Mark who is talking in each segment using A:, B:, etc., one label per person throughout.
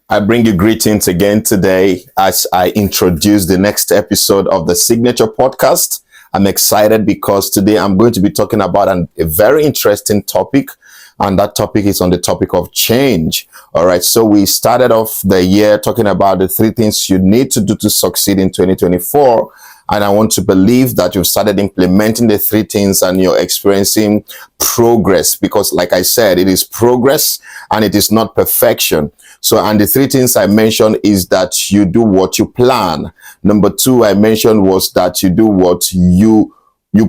A: I bring you greetings again today as I introduce the next episode of the Signature Podcast. I'm excited because today I'm going to be talking about a very interesting topic, and that topic is on the topic of change. All right, so we started off the year talking about the three things you need to do to succeed in 2024. And I want to believe that you've started implementing the three things and you're experiencing progress, because like I said, it is progress and it is not perfection. So, and the three things I mentioned is that you do what you plan. Number two, I mentioned was that you do what you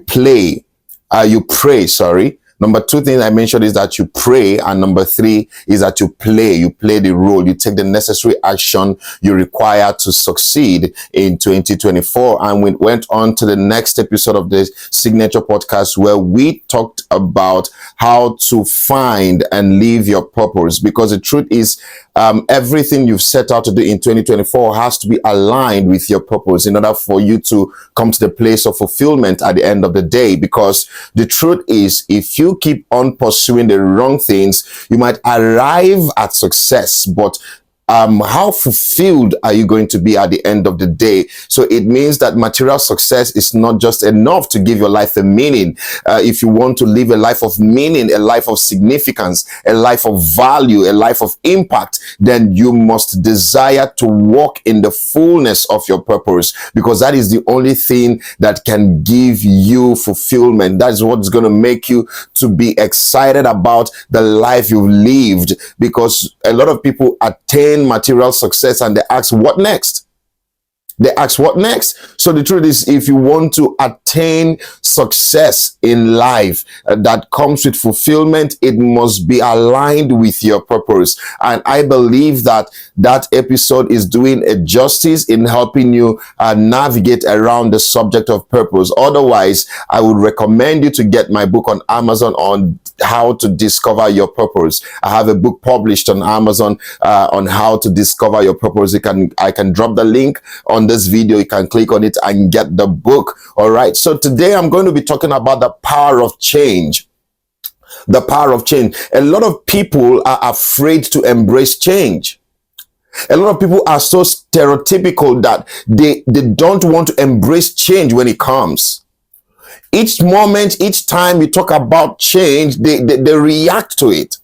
A: pray, sorry. Number two thing I mentioned is that you pray. And number three is that you play the role. You take the necessary action you require to succeed in 2024. And we went on to the next episode of the Signature Podcast, where we talked about how to find and live your purpose. Because the truth is, everything you've set out to do in 2024 has to be aligned with your purpose in order for you to come to the place of fulfillment at the end of the day. Because the truth is, if you keep on pursuing the wrong things, you might arrive at success, but how fulfilled are you going to be at the end of the day? So it means that material success is not just enough to give your life a meaning. If you want to live a life of meaning, a life of significance, a life of value, a life of impact, then you must desire to walk in the fullness of your purpose, because that is the only thing that can give you fulfillment. That is what's going to make you to be excited about the life you've lived, because a lot of people attain material success and they ask, what next? They ask, what next? So the truth is, if you want to attain success in life that comes with fulfillment, it must be aligned with your purpose. And I believe that that episode is doing a justice in helping you navigate around the subject of purpose. Otherwise, I would recommend you to get my book on Amazon on how to discover your purpose. I have a book published on Amazon on how to discover your purpose. I can drop the link on this video. You can click on it and get the book. All right. So today I'm going to be talking about the power of change. The power of change. A lot of people are afraid to embrace change. A lot of people are so stereotypical that they don't want to embrace change when it comes. Each moment, each time you talk about change, they react to it.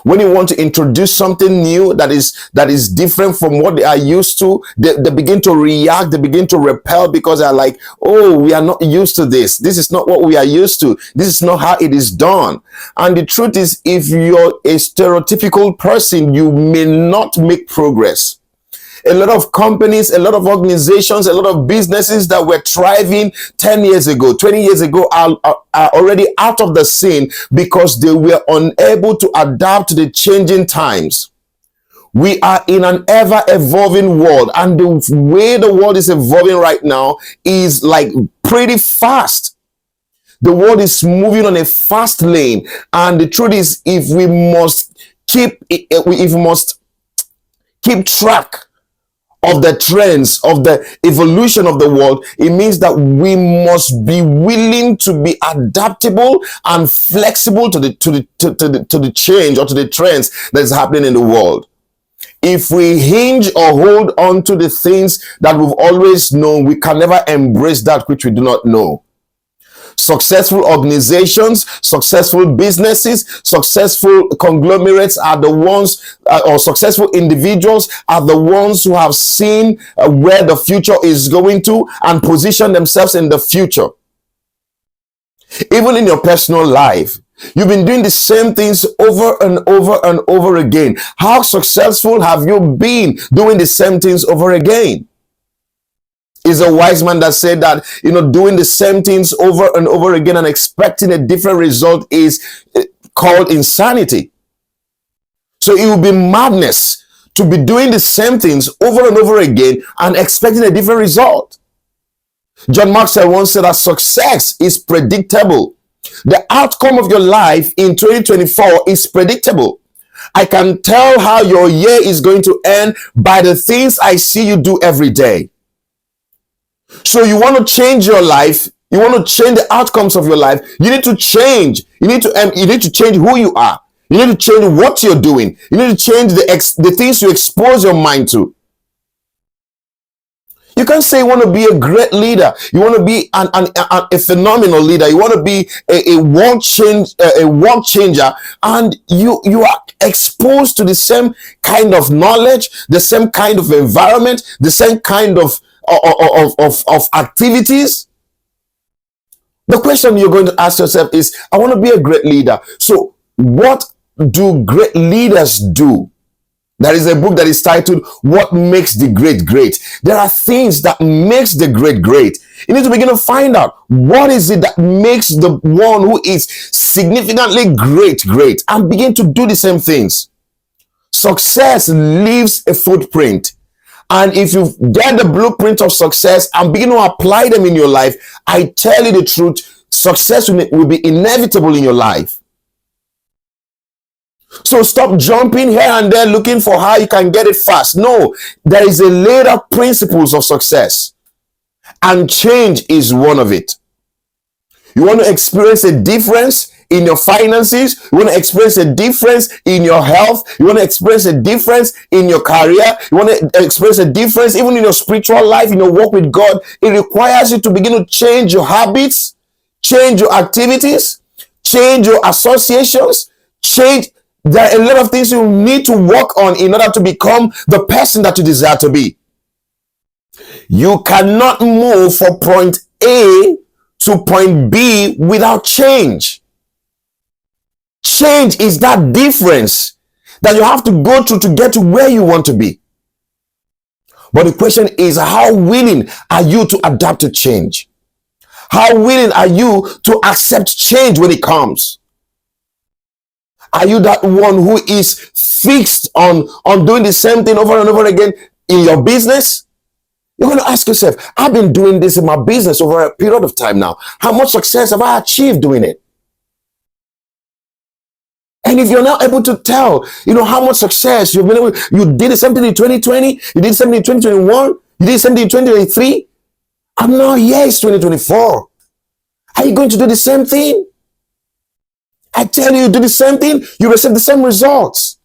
A: When you want to introduce something new that is different from what they are used to, they begin to react, they begin to repel, because they're like, oh, we are not used to this. This is not what we are used to. This is not how it is done. And the truth is, if you're a stereotypical person, you may not make progress. A lot of companies, a lot of organizations, a lot of businesses that were thriving 10 years ago, 20 years ago are already out of the scene because they were unable to adapt to the changing times. We are in an ever-evolving world, and the way the world is evolving right now is like pretty fast. The world is moving on a fast lane, and the truth is, if we must keep track of the trends, of the evolution of the world, it means that we must be willing to be adaptable and flexible to the change or to the trends that is happening in the world. If we hinge or hold on to the things that we've always known, we can never embrace that which we do not know. Successful organizations, successful businesses, successful conglomerates are the ones, or successful individuals are the ones who have seen where the future is going to and position themselves in the future. Even in your personal life, you've been doing the same things over and over and over again. How successful have you been doing the same things over again? Is a wise man that said that, doing the same things over and over again and expecting a different result is called insanity. So it would be madness to be doing the same things over and over again and expecting a different result. John Maxwell once said that success is predictable. The outcome of your life in 2024 is predictable. I can tell how your year is going to end by the things I see you do every day. So you want to change your life, you want to change the outcomes of your life, you need to change. You need to change who you are. You need to change what you're doing. You need to change the things you expose your mind to. You can't say you want to be a great leader. You want to be a phenomenal leader. You want to be a world changer, and you are exposed to the same kind of knowledge, the same kind of environment, the same kind of activities. The question you're going to ask yourself is, I want to be a great leader. So what do great leaders do? There is a book that is titled, What Makes the Great Great? There are things that makes the great great. You need to begin to find out, what is it that makes the one who is significantly great great, and begin to do the same things. Success leaves a footprint. And if you get the blueprint of success and begin to apply them in your life, I tell you the truth, success will be inevitable in your life. So stop jumping here and there looking for how you can get it fast. No, there is a laid out principles of success, and change is one of it. You want to experience a difference in your finances. You want to experience a difference in your health. You want to experience a difference in your career. You want to experience a difference even in your spiritual life, in your walk with God. It requires you to begin to change your habits, change your activities, change your associations, change. There are a lot of things you need to work on in order to become the person that you desire to be. You cannot move from point A to point B without change. Change is that difference that you have to go through to get to where you want to be. But the question is, how willing are you to adapt to change? How willing are you to accept change when it comes? Are you that one who is fixed on doing the same thing over and over again in your business? You're going to ask yourself, I've been doing this in my business over a period of time now. How much success have I achieved doing it? And if you're not able to tell, how much success you've been able, you did something in 2020, you did something in 2021, you did something in 2023. I'm now here, it's 2024. Are you going to do the same thing? I tell you, do the same thing, you receive the same results.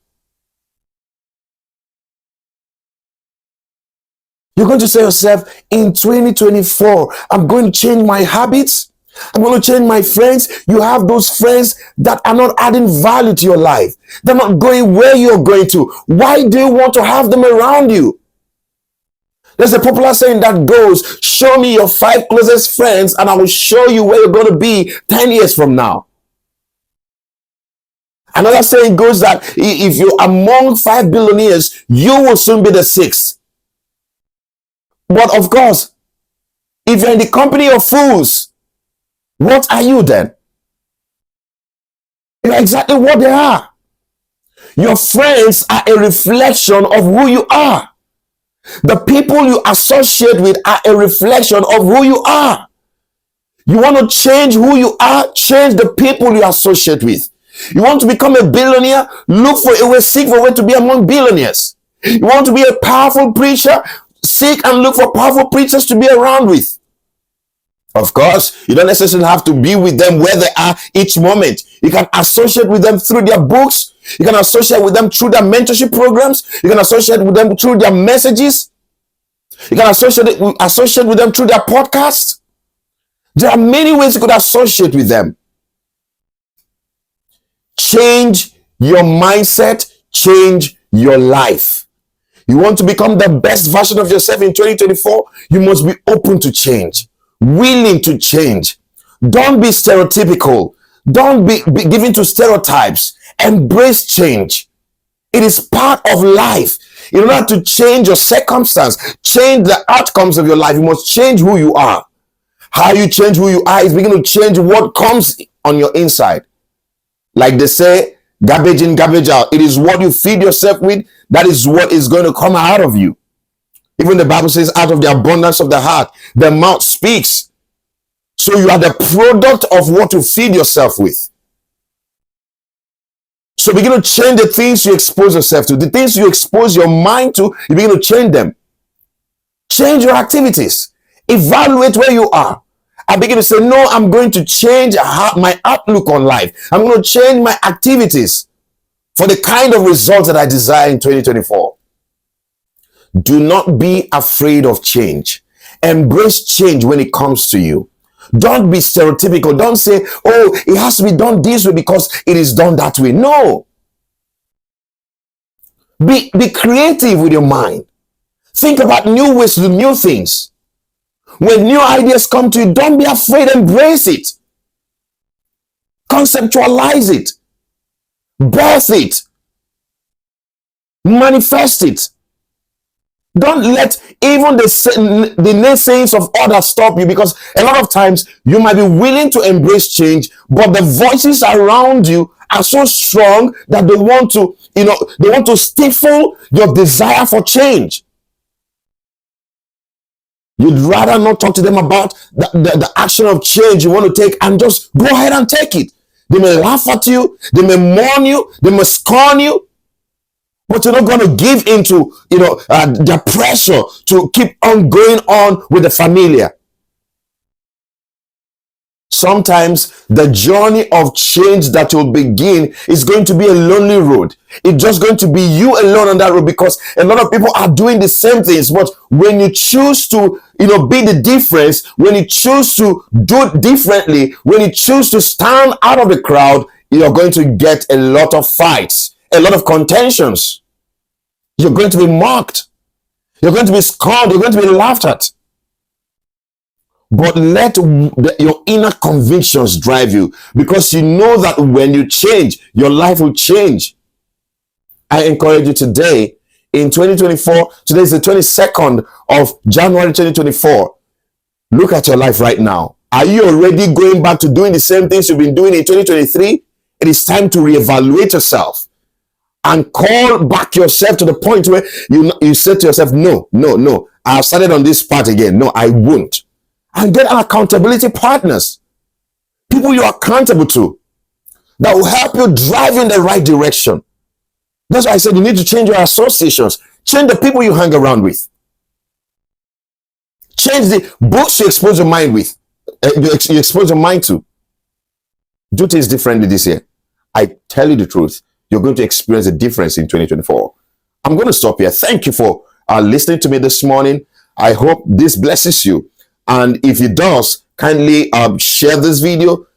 A: You're going to say to yourself, in 2024, I'm going to change my habits. I'm going to change my friends. You have those friends that are not adding value to your life. They're not going where you're going to. Why do you want to have them around you? There's a popular saying that goes, show me your 5 closest friends and I will show you where you're going to be 10 years from now. Another saying goes that if you're among 5 billionaires, you will soon be the 6th. But of course, if you're in the company of fools, what are you then? You're exactly what they are. Your friends are a reflection of who you are. The people you associate with are a reflection of who you are. You want to change who you are, change the people you associate with. You want to become a billionaire, look for a way, seek for a way to be among billionaires. You want to be a powerful preacher, seek and look for powerful preachers to be around with. Of course, you don't necessarily have to be with them where they are each moment. You can associate with them through their books. You can associate with them through their mentorship programs. You can associate with them through their messages. You can associate with them through their podcasts. There are many ways you could associate with them. Change your mindset, change your life. You want to become the best version of yourself in 2024? You must be open to change, willing to change. Don't be stereotypical. Don't be given to stereotypes. Embrace change. It is part of life. In order to change your circumstance, change the outcomes of your life, you must change who you are. How you change who you are is beginning to change what comes on your inside. Like they say, garbage in, garbage out. It is what you feed yourself with. That is what is going to come out of you. Even the Bible says, out of the abundance of the heart, the mouth speaks. So you are the product of what you feed yourself with. So begin to change the things you expose yourself to. The things you expose your mind to, you begin to change them. Change your activities. Evaluate where you are. I begin to say, no, I'm going to change my outlook on life. I'm going to change my activities. for the kind of results that I desire in 2024. Do not be afraid of change. Embrace change when it comes to you. Don't be stereotypical. Don't say, oh, it has to be done this way because it is done that way. No. Be creative with your mind. Think about new ways to do new things. When new ideas come to you, don't be afraid. Embrace it. Conceptualize it. Birth it. Manifest it. Don't let even the naysayings of others stop you, because a lot of times you might be willing to embrace change, but the voices around you are so strong that they want to stifle your desire for change. You'd rather not talk to them about the action of change you want to take, and just go ahead and take it. They may laugh at you, they may mourn you, they may scorn you, but you're not going to give into the pressure to keep on going on with the familiar. Sometimes the journey of change that you'll begin is going to be a lonely road. It's just going to be you alone on that road, because a lot of people are doing the same things. But when you choose to be the difference, when you choose to do it differently, when you choose to stand out of the crowd, you're going to get a lot of fights, a lot of contentions. You're going to be mocked. You're going to be scorned. You're going to be laughed at. But let your inner convictions drive you, because you know that when you change, your life will change. I encourage you today, in 2024, today is the 22nd of January 2024. Look at your life right now. Are you already going back to doing the same things you've been doing in 2023? It is time to reevaluate yourself and call back yourself to the point where you said to yourself, no, I've started on this path again. No, I won't. And get an accountability partners, people you're accountable to, that will help you drive in the right direction. That's why I said you need to change your associations, change the people you hang around with, change the books you expose your mind with, you expose your mind to. Do things differently this year. I tell you the truth, you're going to experience a difference in 2024. I'm going to stop here. Thank you for listening to me this morning. I hope this blesses you. And if it does, kindly share this video,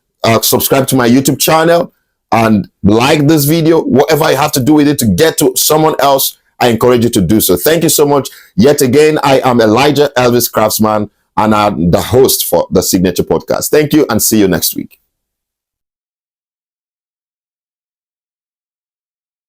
A: subscribe to my YouTube channel, and like this video. Whatever you have to do with it to get to someone else, I encourage you to do so. Thank you so much. Yet again, I am Elijah Elvis Kraftzmann, and I'm the host for the Signature Podcast. Thank you, and see you next week.